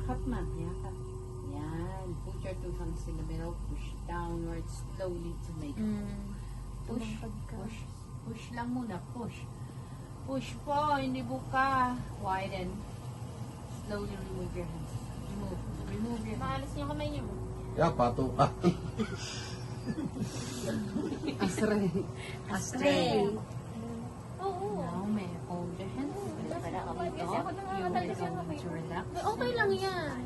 Yakap, ma'am. Yakap. Yan. Put your two thumbs in the middle. Push downwards slowly to make a hole. Push. Push. Push lang muna. Push. Push po. Hindi buka. Widen. Slowly remove your hands. Remove. Remove your hands. Maalis niyo kamay niyo. Yeah, pato ka. Astray. Astray. Oo. Now, may hold your hands. Kasi ako You nangangatal will kasi ang going kamay. to relax. Okay lang yan.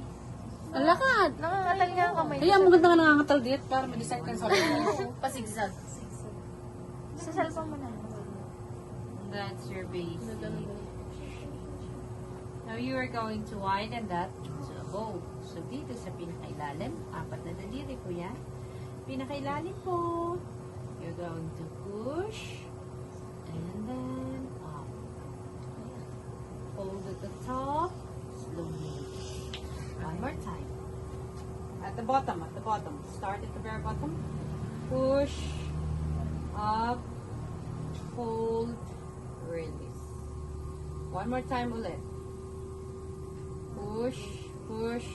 Ang lakad. Nangangatal nga ang kamay. Kaya maganda nga nangangatal dito para ma-decide ka sa Pasigsag. Sa cellphone mo na. That's your base. Now you are going to widen that to a bow. So dito sa pinakailalim, apat na daliri po yan. Pinakailalim po. You're going to push and then up. Hold at the top. Slowly. One more time. At the bottom, at the bottom. Start at the very bottom. Push. Up. Hold. Release. One more time ulit. Push. Push.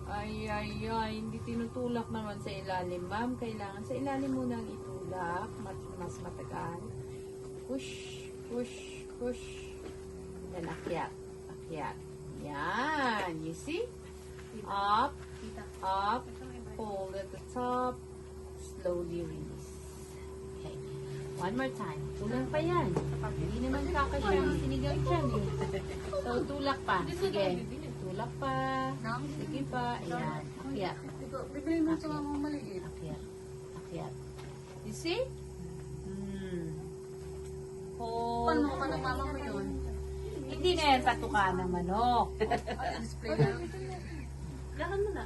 Ay, ay, ay. Hindi tinutulak naman sa ilalim, ma'am. Kailangan sa ilalim muna ang itulak. Mas matagal. Push. Push. Push. Then akyat. Akyat. Yan. You see? Up. Up. Hold at the top. Slowly release. Okay. One more time. Tulak pa yan. Hindi naman kakasya ang sinigang dyan eh. So, tulak pa. Sige. Tulak pa. Sige pa. Ayan. Akyat. Bibili mo sa mga maliit. Akyat. Akyat. You see? Hold. Paano ka ng mama mo yun? Hindi na yan patuka ng manok. Display na. Lakan mo na.